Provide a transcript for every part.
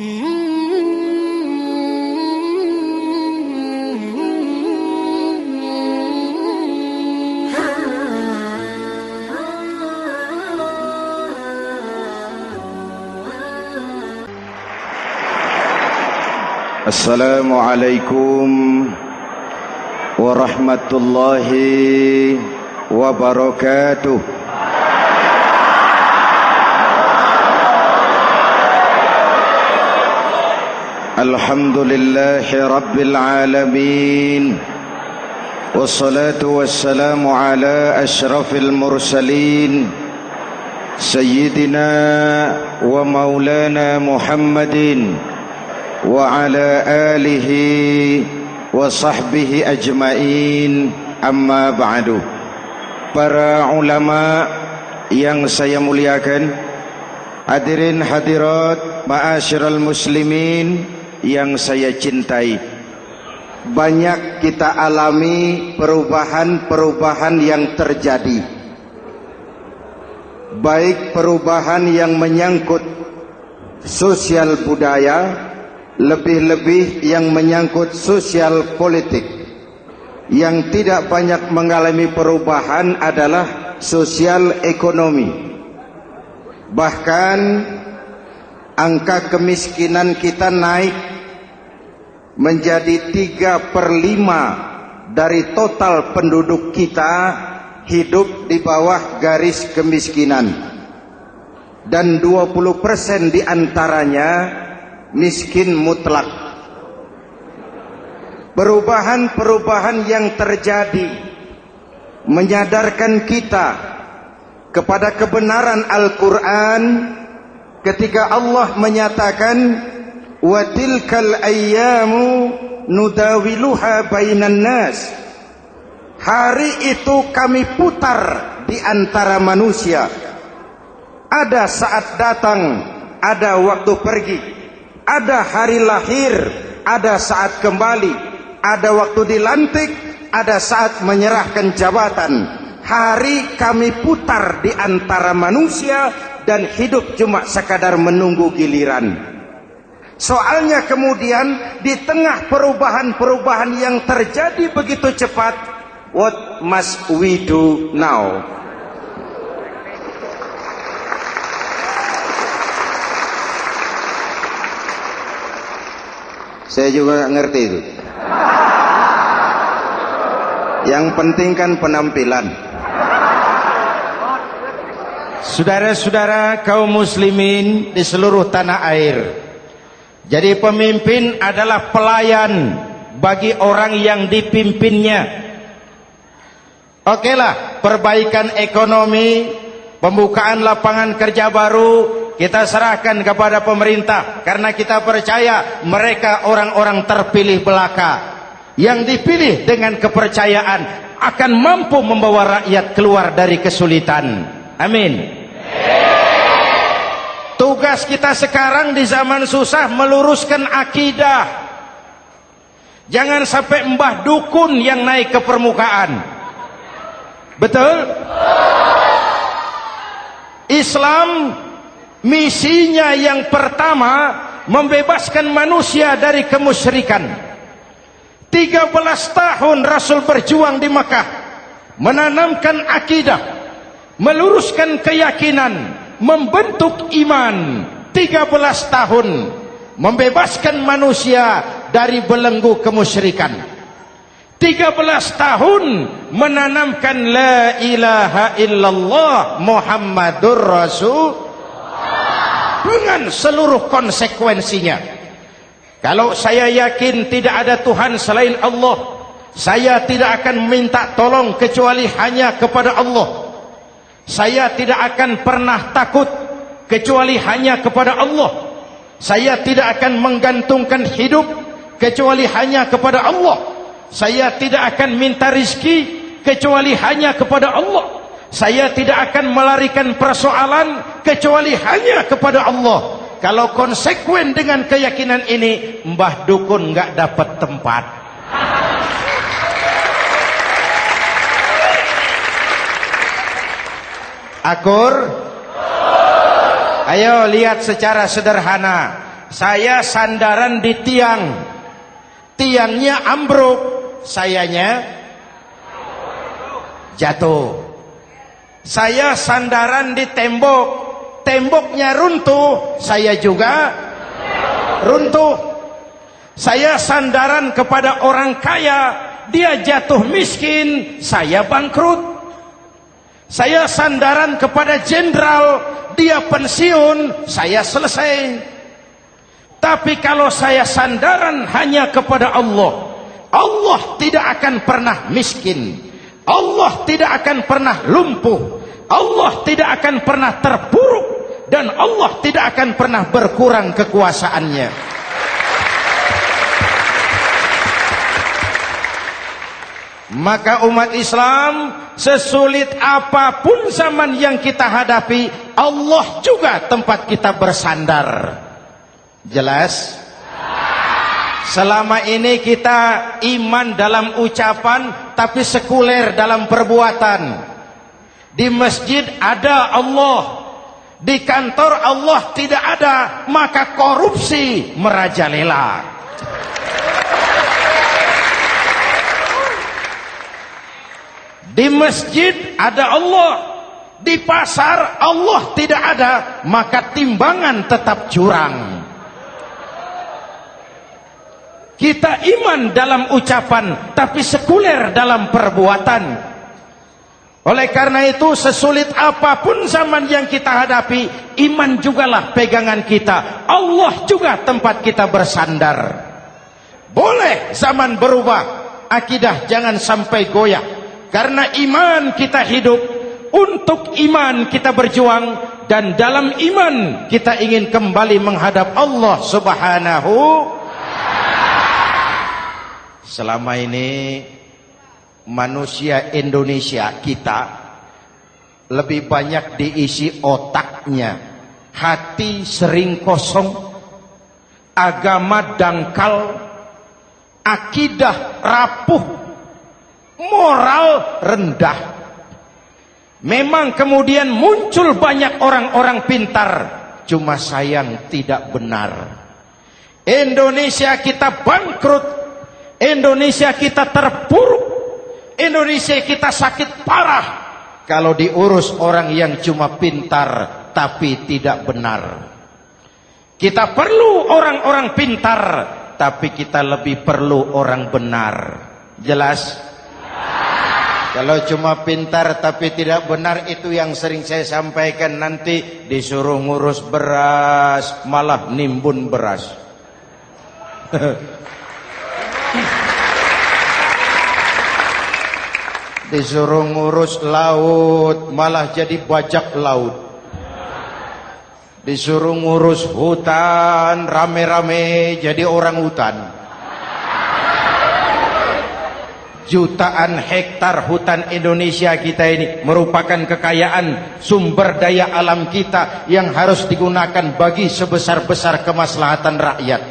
Assalamualaikum warahmatullahi wabarakatuh. Alhamdulillahi rabbil alamin. Wassalatu wassalamu ala asyrafil mursalin Sayyidina wa maulana Muhammadin wa ala alihi wa sahbihi ajmain, amma ba'du. Para ulama yang saya muliakan, hadirin hadirat ma'asyiral muslimin yang saya cintai, banyak kita alami perubahan-perubahan yang terjadi, baik perubahan yang menyangkut sosial budaya, lebih-lebih yang menyangkut sosial politik. Yang tidak banyak mengalami perubahan adalah sosial ekonomi. Bahkan angka kemiskinan kita naik menjadi 3/5 dari total penduduk kita hidup di bawah garis kemiskinan, dan 20% diantaranya miskin mutlak. Perubahan-perubahan yang terjadi menyadarkan kita kepada kebenaran Al-Quran ketika Allah menyatakan wa tilkal ayyamu nudawiluha bainan nas. Hari itu kami putar di antara manusia. Ada saat datang, ada waktu pergi. Ada hari lahir, ada saat kembali, ada waktu dilantik, ada saat menyerahkan jabatan. Hari kami putar di antara manusia dan hidup cuma sekadar menunggu giliran. Soalnya kemudian di tengah perubahan-perubahan yang terjadi begitu cepat, what must we do now? Saya juga nggak ngerti itu. Yang penting kan penampilan. Saudara-saudara kaum muslimin di seluruh tanah air, jadi pemimpin adalah pelayan bagi orang yang dipimpinnya. Okelah, perbaikan ekonomi, pembukaan lapangan kerja baru kita serahkan kepada pemerintah, karena kita percaya mereka orang-orang terpilih belaka yang dipilih dengan kepercayaan akan mampu membawa rakyat keluar dari kesulitan. Amin. Tugas kita sekarang di zaman susah meluruskan akidah. Jangan sampai mbah dukun yang naik ke permukaan. Betul? Islam misinya yang pertama membebaskan manusia dari kemusyrikan. 13 tahun Rasul berjuang di Mekah, menanamkan akidah, meluruskan keyakinan, membentuk iman. 13 tahun membebaskan manusia dari belenggu kemusyrikan. 13 tahun menanamkan la ilaha illallah Muhammadur Rasul dengan seluruh konsekuensinya. Kalau saya yakin tidak ada Tuhan selain Allah, saya tidak akan minta tolong kecuali hanya kepada Allah. Saya tidak akan pernah takut kecuali hanya kepada Allah. Saya tidak akan menggantungkan hidup kecuali hanya kepada Allah. Saya tidak akan minta rizki kecuali hanya kepada Allah. Saya tidak akan melarikan persoalan kecuali hanya kepada Allah. Kalau konsekuen dengan keyakinan ini, mbah dukun nggak dapat tempat. Akur? Ayo lihat secara sederhana. saya sandaran di tiang, tiangnya ambruk, sayanya jatuh. Saya sandaran di tembok, temboknya runtuh, saya juga runtuh. Saya sandaran kepada orang kaya, dia jatuh miskin, saya bangkrut. Saya sandaran kepada jenderal, dia pensiun, saya selesai. Tapi kalau saya sandaran hanya kepada Allah, Allah tidak akan pernah miskin, Allah tidak akan pernah lumpuh, Allah tidak akan pernah terpuruk, dan Allah tidak akan pernah berkurang kekuasaannya. Maka umat Islam, sesulit apapun zaman yang kita hadapi, Allah juga tempat kita bersandar. Jelas? Selama ini kita iman dalam ucapan, tapi sekuler dalam perbuatan. Di masjid ada Allah, di kantor Allah tidak ada, maka korupsi merajalela. Di masjid ada Allah, di pasar Allah tidak ada, maka timbangan tetap curang. Kita iman dalam ucapan, tapi sekuler dalam perbuatan. Oleh karena itu, sesulit apapun zaman yang kita hadapi, iman jugalah pegangan kita, Allah juga tempat kita bersandar. Boleh zaman berubah, akidah jangan sampai goyah. Karena iman kita hidup, untuk iman kita berjuang, dan dalam iman kita ingin kembali menghadap Allah Subhanahu. Selama ini manusia Indonesia kita lebih banyak diisi otaknya, hati sering kosong, agama dangkal, akidah rapuh, moral rendah. Memang kemudian muncul banyak orang-orang pintar, cuma sayang tidak benar. Indonesia kita bangkrut, Indonesia kita terpuruk, Indonesia kita sakit parah kalau diurus orang yang cuma pintar tapi tidak benar. Kita perlu orang-orang pintar, tapi kita lebih perlu orang benar. Jelas? Kalau cuma pintar tapi tidak benar, itu yang sering saya sampaikan, nanti disuruh ngurus beras malah nimbun beras. Disuruh ngurus laut malah jadi bajak laut. Disuruh ngurus hutan rame-rame jadi orang hutan. Jutaan hektar hutan Indonesia kita ini merupakan kekayaan sumber daya alam kita yang harus digunakan bagi sebesar-besar kemaslahatan rakyat.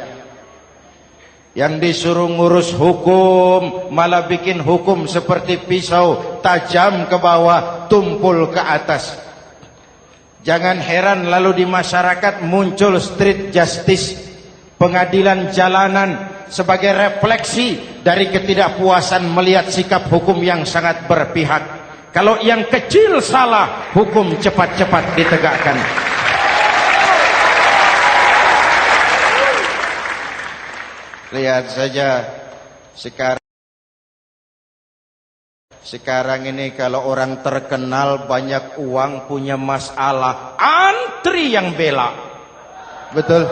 Yang disuruh ngurus hukum malah bikin hukum seperti pisau, tajam ke bawah, tumpul ke atas. Jangan heran lalu di masyarakat muncul street justice, pengadilan jalanan, sebagai refleksi dari ketidakpuasan melihat sikap hukum yang sangat berpihak. Kalau yang kecil salah, hukum cepat-cepat ditegakkan. Lihat saja sekarang ini kalau orang terkenal banyak uang punya masalah, antri yang bela. Betul?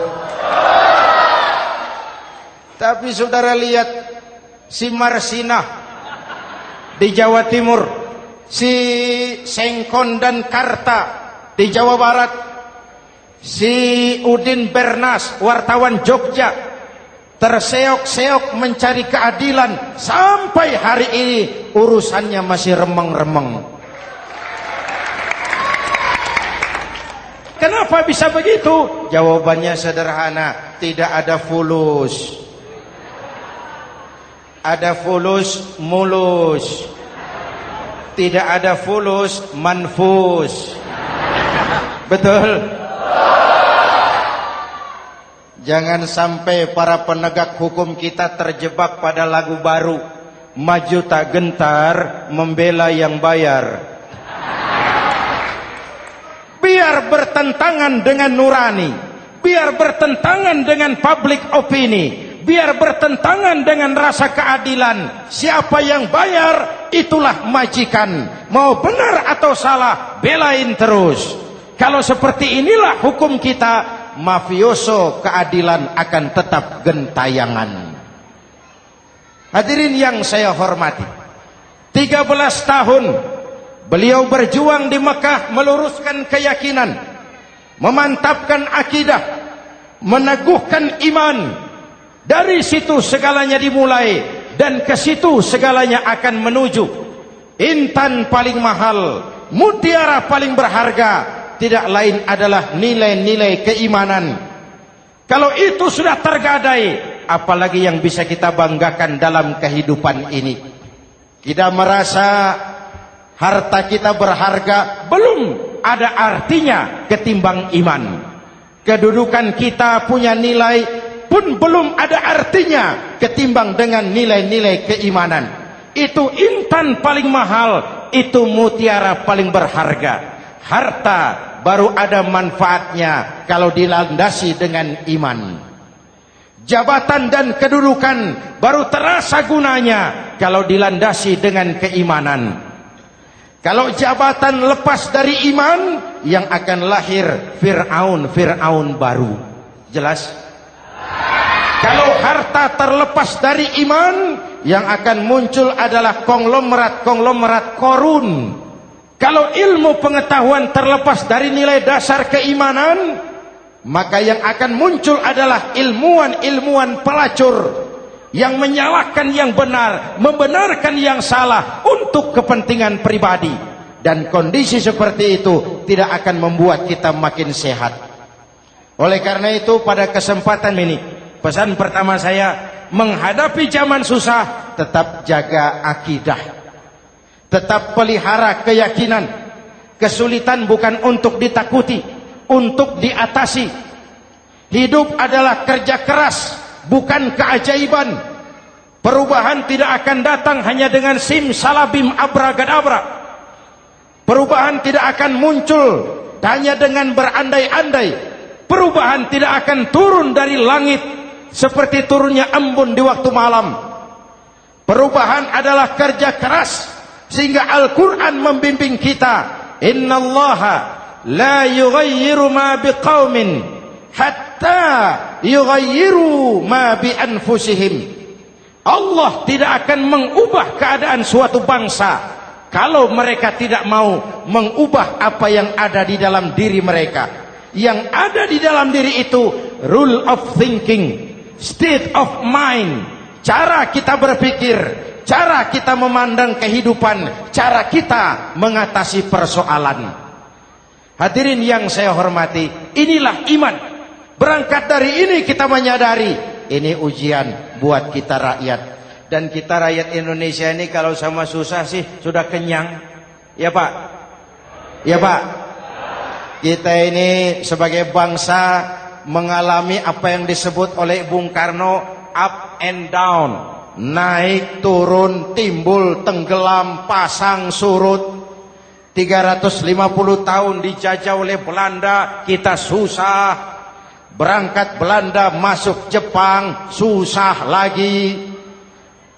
Tapi saudara lihat si Marsinah di Jawa Timur, si Sengkon dan Karta di Jawa Barat, si Udin Bernas wartawan Jogja, terseok-seok mencari keadilan, sampai hari ini urusannya masih remeng-remeng. Kenapa bisa begitu? Jawabannya sederhana, tidak ada fulus. Ada fulus mulus, tidak ada fulus manfus. Betul? Jangan sampai para penegak hukum kita terjebak pada lagu baru, maju tak gentar membela yang bayar. Biar bertentangan dengan nurani, biar bertentangan dengan public opini, biar bertentangan dengan rasa keadilan. Siapa yang bayar, itulah majikan. Mau benar atau salah, belain terus. Kalau seperti inilah hukum kita, mafioso keadilan akan tetap gentayangan. Hadirin yang saya hormati, 13 tahun beliau berjuang di Mekah, meluruskan keyakinan, memantapkan akidah, meneguhkan iman. Dari situ segalanya dimulai, dan ke situ segalanya akan menuju. Intan paling mahal, mutiara paling berharga, tidak lain adalah nilai-nilai keimanan. Kalau itu sudah tergadai, apalagi yang bisa kita banggakan dalam kehidupan ini? Kita merasa harta kita berharga, belum ada artinya ketimbang iman. Kedudukan kita punya nilai pun belum ada artinya ketimbang dengan nilai-nilai keimanan. Itu intan paling mahal, itu mutiara paling berharga. Harta baru ada manfaatnya kalau dilandasi dengan iman. Jabatan dan kedudukan baru terasa gunanya kalau dilandasi dengan keimanan. Kalau jabatan lepas dari iman, yang akan lahir Fir'aun baru. Jelas? Kalau harta terlepas dari iman, yang akan muncul adalah konglomerat Korun. Kalau ilmu pengetahuan terlepas dari nilai dasar keimanan, maka yang akan muncul adalah ilmuwan pelacur yang menyalahkan yang benar, membenarkan yang salah untuk kepentingan pribadi. Dan kondisi seperti itu tidak akan membuat kita makin sehat. Oleh karena itu, pada kesempatan ini, pesan pertama saya, menghadapi zaman susah, tetap jaga akidah, tetap pelihara keyakinan. Kesulitan bukan untuk ditakuti, untuk diatasi. Hidup adalah kerja keras, bukan keajaiban. Perubahan tidak akan datang hanya dengan simsalabim abragadabra. Perubahan tidak akan muncul hanya dengan berandai-andai. Perubahan tidak akan turun dari langit seperti turunnya embun di waktu malam. Perubahan adalah kerja keras, sehingga Al-Quran membimbing kita, innallaha la yughayyiru ma biqaumin hatta yughayyiru ma bi anfusihim. Allah tidak akan mengubah keadaan suatu bangsa kalau mereka tidak mau mengubah apa yang ada di dalam diri mereka. Yang ada di dalam diri itu rule of thinking, state of mind, cara kita berpikir, cara kita memandang kehidupan, cara kita mengatasi persoalan. Hadirin yang saya hormati, inilah iman. Berangkat dari ini kita menyadari, ini ujian buat kita rakyat. Dan kita rakyat Indonesia ini kalau sama susah sih sudah kenyang. Ya Pak? Ya Pak? Kita ini sebagai bangsa mengalami apa yang disebut oleh Bung Karno up and down. Naik, turun, timbul, tenggelam, pasang, surut. 350 tahun dijajah oleh Belanda, kita susah. Berangkat Belanda masuk Jepang, susah lagi.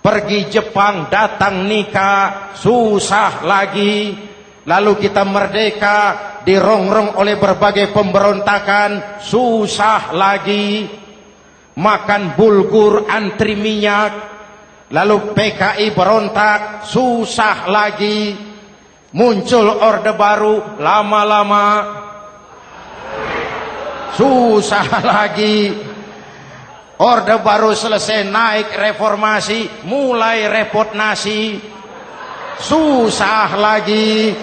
Pergi Jepang, datang nikah, susah lagi. Lalu kita merdeka, dirongrong oleh berbagai pemberontakan, susah lagi. Makan bulgur, antri minyak. Lalu PKI berontak, susah lagi. Muncul orde baru, lama-lama susah lagi. Orde baru selesai, naik reformasi, mulai repot nasi, susah lagi.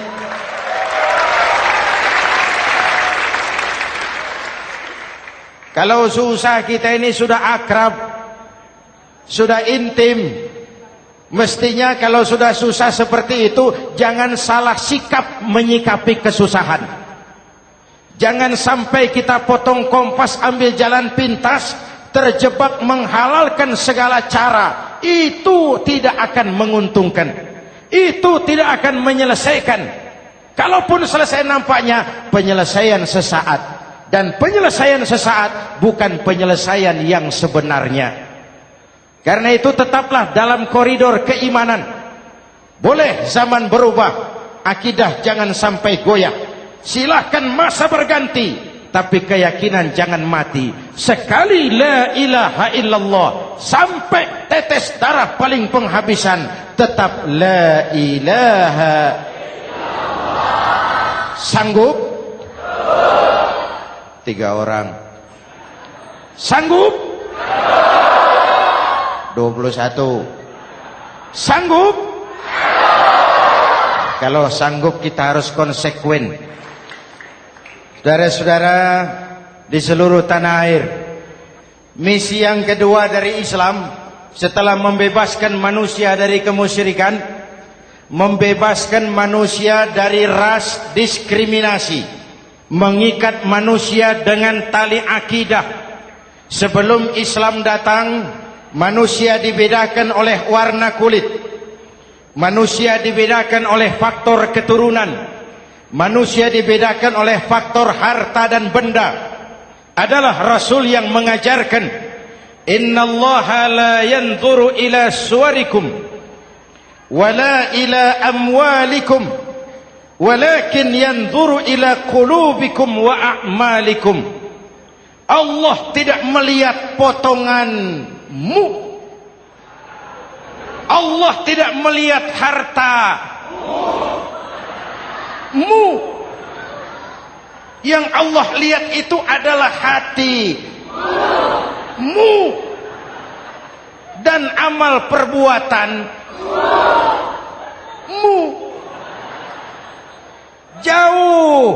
Kalau susah kita ini sudah akrab, sudah intim. Mestinya kalau sudah susah seperti itu, jangan salah sikap menyikapi kesusahan. Jangan sampai kita potong kompas, ambil jalan pintas, terjebak menghalalkan segala cara. Itu tidak akan menguntungkan, itu tidak akan menyelesaikan. Kalaupun selesai, nampaknya penyelesaian sesaat, dan penyelesaian sesaat bukan penyelesaian yang sebenarnya. Karena itu tetaplah dalam koridor keimanan. Boleh zaman berubah, akidah jangan sampai goyah. Silahkan masa berganti, tapi keyakinan jangan mati. Sekali la ilaha illallah, sampai tetes darah paling penghabisan, tetap la ilaha illallah. Sanggup? 3 orang. Sanggup? 21. Sanggup? Kalau sanggup kita harus konsekuen. Saudara-saudara di seluruh tanah air, misi yang kedua dari Islam setelah membebaskan manusia dari kemusyrikan, membebaskan manusia dari ras diskriminasi, mengikat manusia dengan tali akidah. Sebelum Islam datang, manusia dibedakan oleh warna kulit, manusia dibedakan oleh faktor keturunan, manusia dibedakan oleh faktor harta dan benda. Adalah Rasul yang mengajarkan, innallaha la yanzuru ila suwarikum wala ila amwalikum walakin yanzuru ila qulubikum wa a'malikum. Allah tidak melihat potonganmu, Allah tidak melihat hartamu. Yang Allah lihat itu adalah hatimu dan amal perbuatanmu. Jauh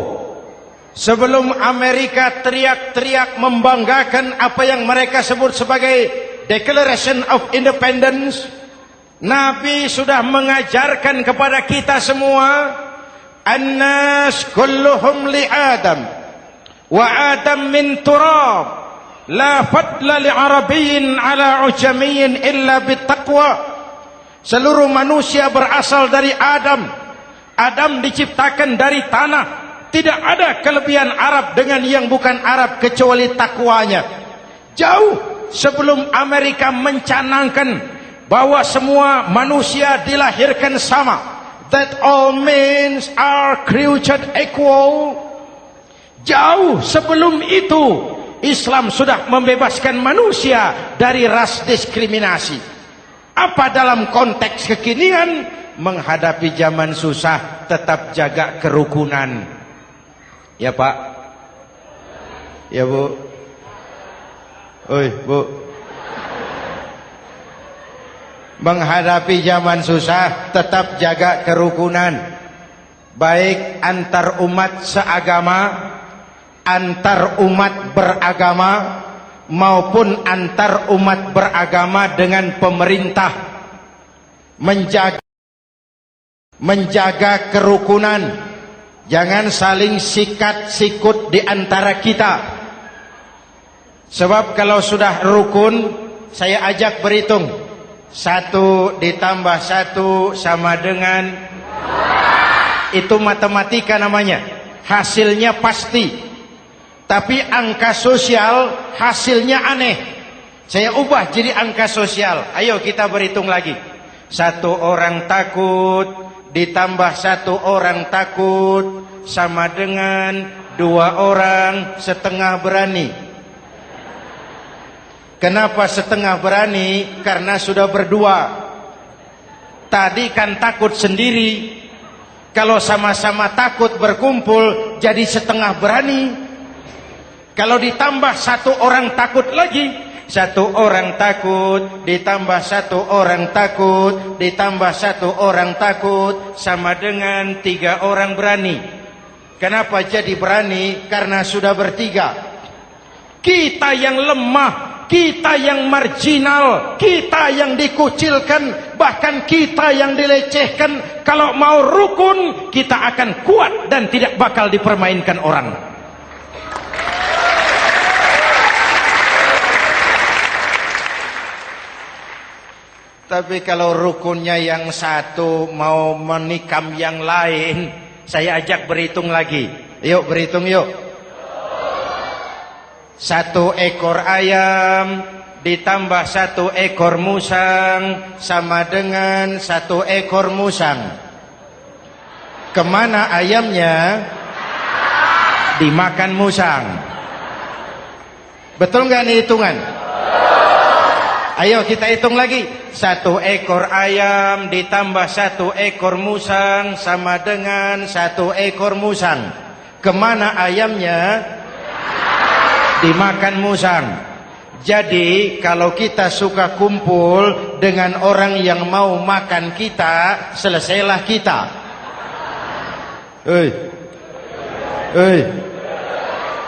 sebelum Amerika teriak-teriak membanggakan apa yang mereka sebut sebagai Declaration of Independence, Nabi sudah mengajarkan kepada kita semua, An-nas kulluhum li Adam wa Adam min turab, la fadla li Arabiyyin ala ujamiyyin illa bittaqwa. Seluruh manusia berasal dari Adam. Adam diciptakan dari tanah. Tidak ada kelebihan Arab dengan yang bukan Arab kecuali takwanya. Jauh sebelum Amerika mencanangkan bahwa semua manusia dilahirkan sama, that all men are created equal. Jauh sebelum itu Islam sudah membebaskan manusia dari ras diskriminasi. Apa dalam konteks kekinian? Menghadapi zaman susah, tetap jaga kerukunan. Ya Pak, ya Bu, oi Bu. Menghadapi zaman susah, tetap jaga kerukunan, baik antar umat seagama, antar umat beragama, maupun antar umat beragama dengan pemerintah. Menjaga kerukunan. Jangan saling sikat sikut di antara kita. Sebab kalau sudah rukun, saya ajak berhitung. 1 ditambah 1 sama dengan, itu matematika namanya. Hasilnya pasti. Tapi angka sosial hasilnya aneh. Saya ubah jadi angka sosial. Ayo kita berhitung lagi. 1 orang takut ditambah 1 orang takut sama dengan 2 orang setengah berani. Kenapa setengah berani? Karena sudah berdua. Tadi kan takut sendiri. Kalau sama-sama takut berkumpul jadi setengah berani. Kalau ditambah 1 orang takut lagi, 1 orang takut ditambah 1 orang takut ditambah 1 orang takut sama dengan 3 orang berani. Kenapa jadi berani? Karena sudah bertiga. Kita yang lemah, kita yang marginal, kita yang dikucilkan, bahkan kita yang dilecehkan, kalau mau rukun kita akan kuat dan tidak bakal dipermainkan orang. Tapi kalau rukunnya yang satu mau menikam yang lain, saya ajak berhitung lagi. Yuk berhitung yuk. 1 ekor ayam ditambah 1 ekor musang sama dengan 1 ekor musang. Kemana ayamnya? Dimakan musang. Betul nggak nih hitungan? Ayo kita hitung lagi. 1 ekor ayam ditambah 1 ekor musang sama dengan 1 ekor musang. Kemana ayamnya? Dimakan musang. Jadi kalau kita suka kumpul dengan orang yang mau makan kita, selesailah kita.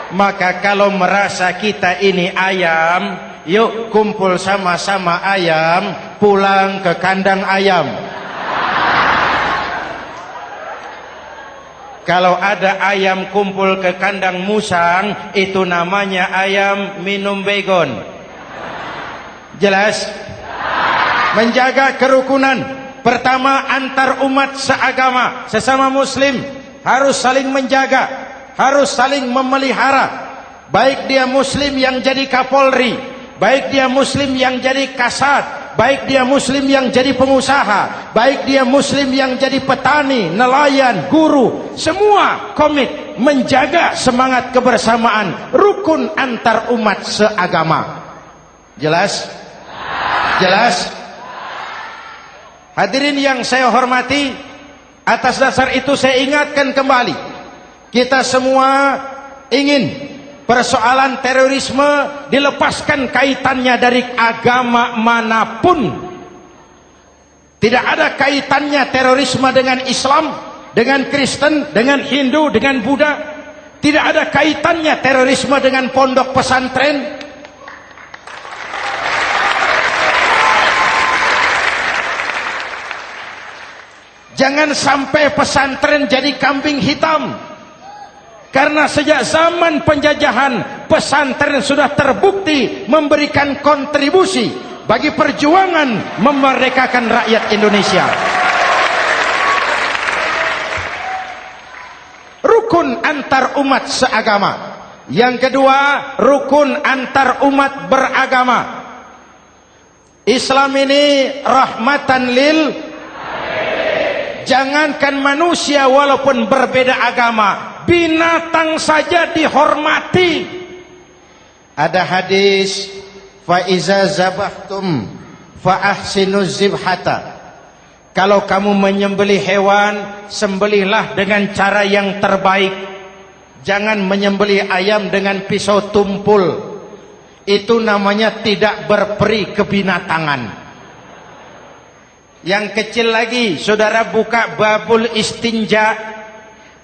Maka kalau merasa kita ini ayam, yuk kumpul sama-sama ayam, pulang ke kandang ayam. Kalau ada ayam kumpul ke kandang musang, itu namanya ayam minum baygon. Jelas? Menjaga kerukunan. Pertama, antar umat seagama, sesama muslim harus saling menjaga, harus saling memelihara. Baik dia muslim yang jadi kapolri, baik dia muslim yang jadi kasat, baik dia muslim yang jadi pengusaha, baik dia muslim yang jadi petani, nelayan, guru, semua komit menjaga semangat kebersamaan, rukun antar umat seagama. Jelas? Jelas? Hadirin yang saya hormati, atas dasar itu saya ingatkan kembali, kita semua ingin persoalan terorisme dilepaskan kaitannya dari agama manapun. Tidak ada kaitannya terorisme dengan Islam, dengan Kristen, dengan Hindu, dengan Buddha. Tidak ada kaitannya terorisme dengan pondok pesantren. Jangan sampai pesantren jadi kambing hitam. Karena sejak zaman penjajahan, pesantren sudah terbukti memberikan kontribusi bagi perjuangan memerdekakan rakyat Indonesia. Rukun antar umat seagama. Yang kedua, rukun antar umat beragama. Islam ini rahmatan lil. Jangankan manusia walaupun berbeda agama, binatang saja dihormati. Ada hadis, fa iza zabahtum fa ahsinuz zibhata. Kalau kamu menyembelih hewan, sembelihlah dengan cara yang terbaik. Jangan menyembelih ayam dengan pisau tumpul. Itu namanya tidak berperi kebinatangan. Yang kecil lagi, saudara buka babul istinja,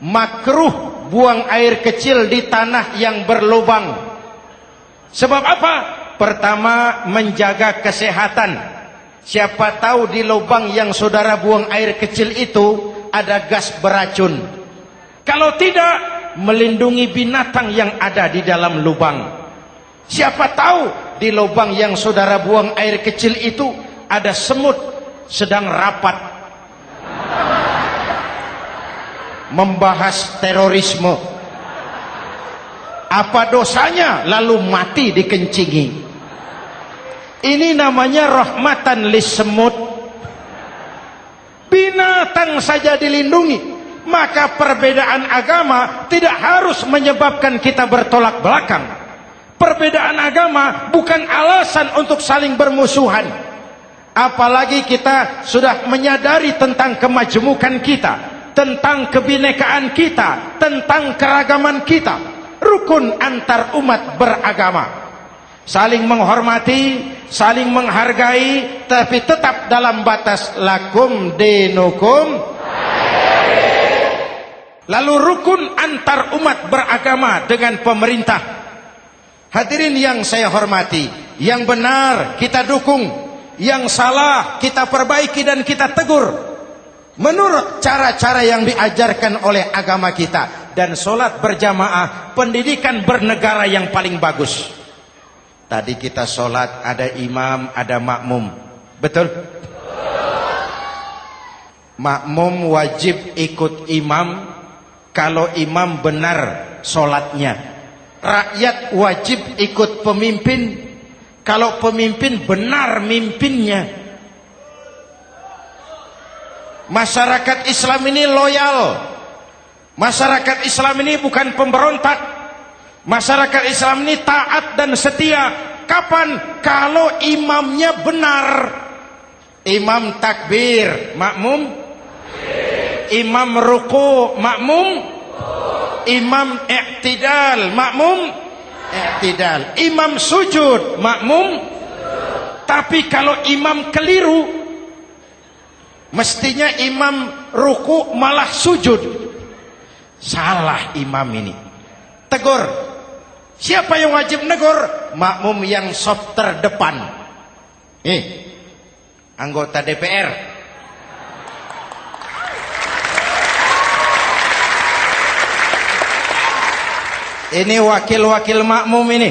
makruh buang air kecil di tanah yang berlubang. Sebab apa? Pertama, menjaga kesehatan. Siapa tahu di lubang yang saudara buang air kecil itu ada gas beracun. Kalau tidak, melindungi binatang yang ada di dalam lubang. Siapa tahu di lubang yang saudara buang air kecil itu ada semut sedang rapat membahas terorisme. Apa dosanya lalu mati dikencingi? Ini namanya rahmatan lis semut. Binatang saja dilindungi. Maka perbedaan agama tidak harus menyebabkan kita bertolak belakang. Perbedaan agama bukan alasan untuk saling bermusuhan. Apalagi kita sudah menyadari tentang kemajemukan kita, tentang kebinekaan kita, tentang keragaman kita. Rukun antar umat beragama. Saling menghormati, saling menghargai, tapi tetap dalam batas lakum dinukum. Lalu rukun antar umat beragama dengan pemerintah. Hadirin yang saya hormati, yang benar kita dukung, yang salah kita perbaiki dan kita tegur menurut cara-cara yang diajarkan oleh agama kita. Dan sholat berjamaah, pendidikan bernegara yang paling bagus. Tadi kita sholat ada imam, ada makmum, betul? makmum wajib ikut imam kalau imam benar sholatnya. Rakyat wajib ikut pemimpin kalau pemimpin benar mimpinnya. Masyarakat Islam ini loyal. Masyarakat Islam ini bukan pemberontak. Masyarakat Islam ini taat dan setia. Kapan? Kalau imamnya benar. Imam takbir, makmum. Imam ruku, makmum. Imam i'tidal, makmum. I'tidal. Imam sujud, makmum. Tapi kalau imam keliru, mestinya imam ruku malah sujud. Salah imam ini. Tegur. Siapa yang wajib negur? Makmum yang saf terdepan. Anggota DPR. Ini wakil-wakil makmum ini,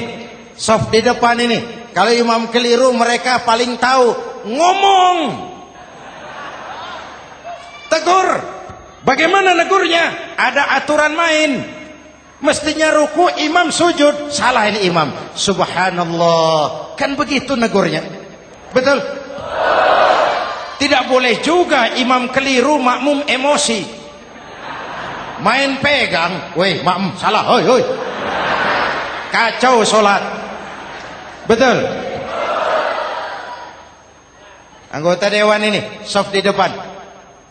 saf di depan ini. Kalau imam keliru mereka paling tahu. Ngomong. Tegur. Bagaimana negurnya? Ada aturan main. Mestinya ruku, imam sujud. Salah ini imam. Subhanallah. Kan begitu negurnya. Betul? Tidak boleh juga imam keliru, makmum emosi. Main pegang. Weh, makmum salah. Hoi, hoi. Kacau sholat. Betul? Anggota dewan ini, saf di depan.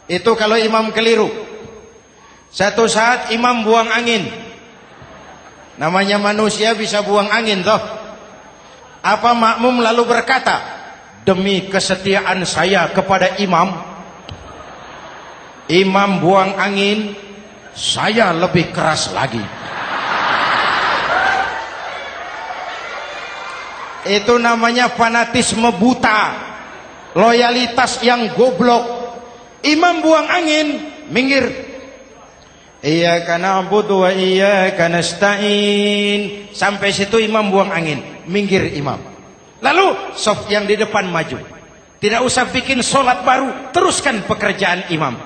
Itu kalau imam keliru. Satu saat imam buang angin. Namanya manusia bisa buang angin toh. Apa makmum lalu berkata, demi kesetiaan saya kepada imam, imam buang angin, saya lebih keras lagi. Itu namanya fanatisme buta, loyalitas yang goblok. Imam buang angin, minggir. Iyyaka na'budu wa iyyaka nasta'in. Sampai situ imam buang angin, minggir imam. Lalu saf yang di depan maju. Tidak usah bikin solat baru, teruskan pekerjaan imam.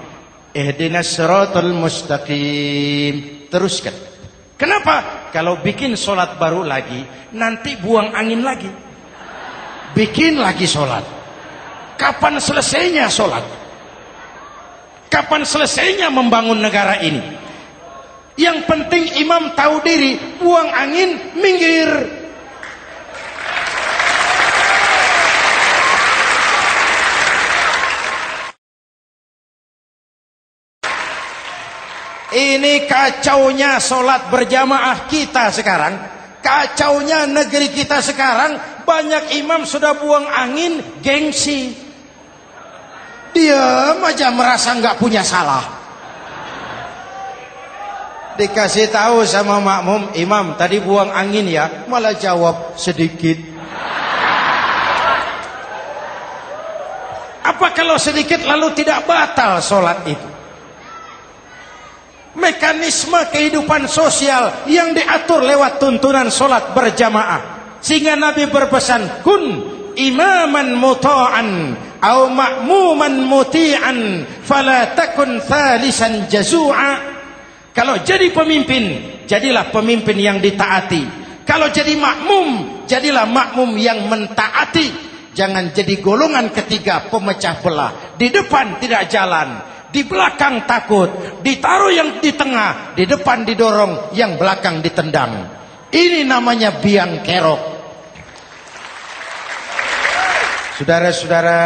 Ihdinas siratal mustaqim. Teruskan. Kenapa? Kalau bikin solat baru lagi, nanti buang angin lagi. Bikin lagi solat. Kapan selesainya solat? Kapan selesainya membangun negara ini? Yang penting imam tahu diri, buang angin, minggir. Ini kacaunya solat berjamaah kita sekarang. Kacaunya negeri kita sekarang. Banyak imam sudah buang angin, gengsi. Diam aja merasa nggak punya salah. Dikasih tahu sama makmum, imam tadi buang angin ya, malah jawab sedikit. Apa kalau sedikit lalu tidak batal solat itu? Mekanisme kehidupan sosial yang diatur lewat tuntunan solat berjamaah. Sehingga Nabi berpesan, kun imaman muta'an au ma'muman muti'an fala takun thalisan jazu'a. Kalau jadi pemimpin, jadilah pemimpin yang ditaati. Kalau jadi makmum, jadilah makmum yang mentaati. Jangan jadi golongan ketiga pemecah belah. Di depan tidak jalan, di belakang takut, ditaruh yang di tengah, di depan didorong, yang belakang ditendang. Ini namanya biang kerok. Saudara-saudara,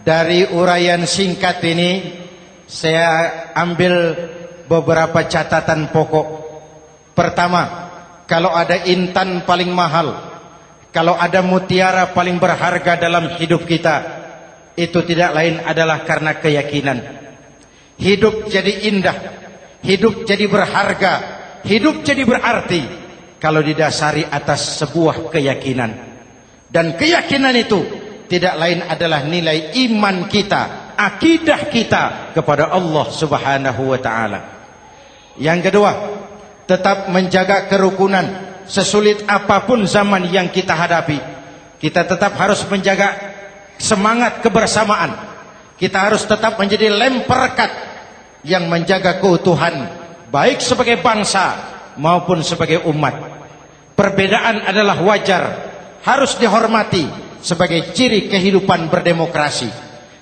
dari uraian singkat ini saya ambil beberapa catatan pokok. Pertama, kalau ada intan paling mahal, kalau ada mutiara paling berharga dalam hidup kita, itu tidak lain adalah karena keyakinan. Hidup jadi indah, hidup jadi berharga, hidup jadi berarti kalau didasari atas sebuah keyakinan. Dan keyakinan itu tidak lain adalah nilai iman kita, akidah kita kepada Allah Subhanahu wa ta'ala. Yang kedua, tetap menjaga kerukunan. Sesulit apapun zaman yang kita hadapi, kita tetap harus menjaga semangat kebersamaan. Kita harus tetap menjadi lem perekat yang menjaga keutuhan, baik sebagai bangsa maupun sebagai umat. Perbedaan adalah wajar, harus dihormati sebagai ciri kehidupan berdemokrasi.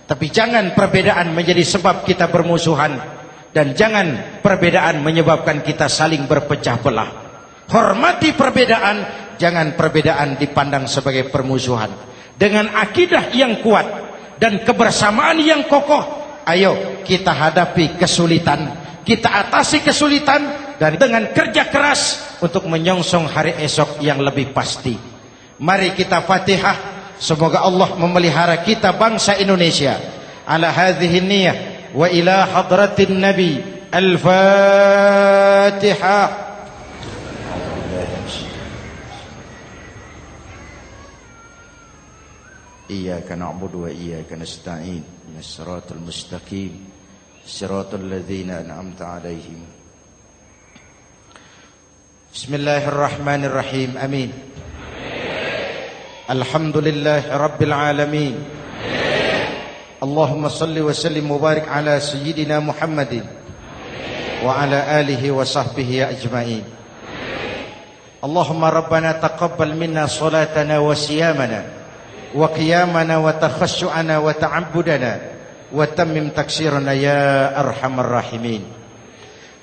Tapi jangan perbedaan menjadi sebab kita bermusuhan, dan jangan perbedaan menyebabkan kita saling berpecah belah. Hormati perbedaan, jangan perbedaan dipandang sebagai permusuhan. Dengan akidah yang kuat dan kebersamaan yang kokoh, ayo kita hadapi kesulitan, kita atasi kesulitan, dan dengan kerja keras untuk menyongsong hari esok yang lebih pasti. Mari kita Fatihah, semoga Allah memelihara kita bangsa Indonesia. Ala hadhihi niyah wa ila hadratin Nabi. Al-Fatihah. Iyyaka na'budu wa iyyaka nasta'in. Ihdinas siratal mustaqim. Siratal ladzina an'amta 'alaihim. Bismillahirrahmanirrahim. Amin. Alhamdulillahi rabbil alamin. Allahumma salli wa sallim mubarak ala sayyidina Muhammadin wa ala alihi wa sahbihi ajma'in. Allahumma rabbana taqabbal minna salatana wa siyamana wa qiyamana wa takhassu'ana wa ta'abbudana wa tammim taksirana ya arhamar rahimin.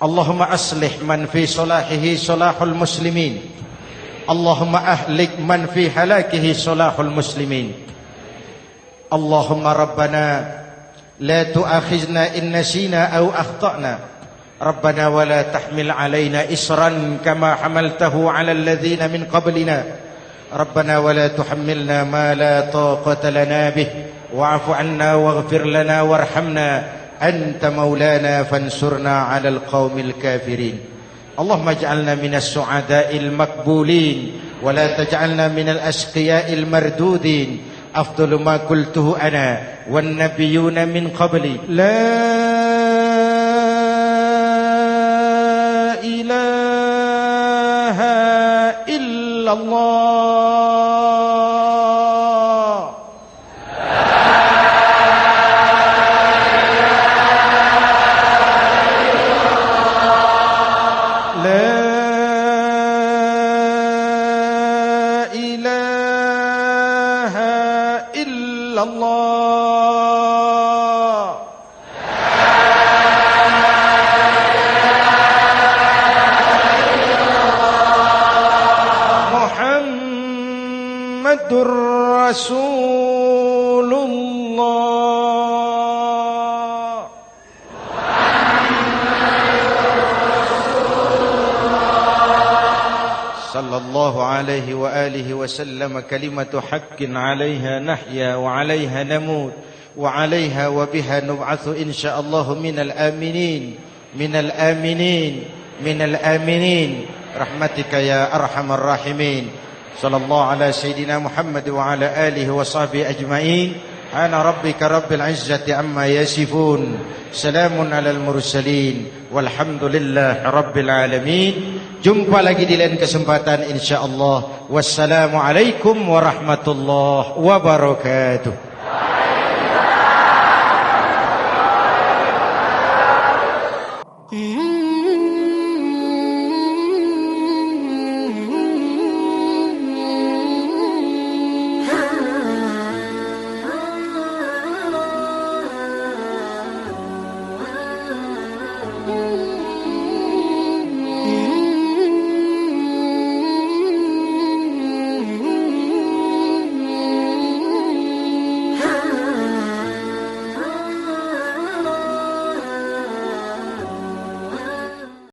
Allahumma aslih man fi salahihi salahul muslimin. Allahumma ahlik man fi halakihi salahul muslimin. Allahumma rabbana la tu'akhizna in nasina aw akhtana. Rabbana wa la tahmil alaina isran kama hamaltahu ala alladhina min qablina. ربنا ولا تحملنا ما لا طاقة لنا به واعف عنا واغفر لنا وارحمنا أنت مولانا فانصرنا على القوم الكافرين. اللهم اجعلنا من السعداء المقبولين ولا تجعلنا من الأشقياء المردودين. أفضل ما قلته أنا والنبيون من قبلي لا إله إلا الله. Rasulullah. Sallallahu alaihi wa alihi wa sallam. Kalimatu haqqin 'alaiha nahya wa 'alaiha namut wa 'alaiha wa biha nub'atsu insyaallah minal aminin minal aminin minal aminin rahmatika ya arhamar rahimin. Sallallahu ala sayyidina Muhammad wa ala alihi wa sahbihi ajma'in. Ana rabbika rabbil izzati amma yasifun. Salamun alal mursalin. Walhamdulillahi rabbil alamin. Jumpa lagi di lain kesempatan insyaallah. Wassalamu alaikum warahmatullahi wabarakatuh. Mm-hmm.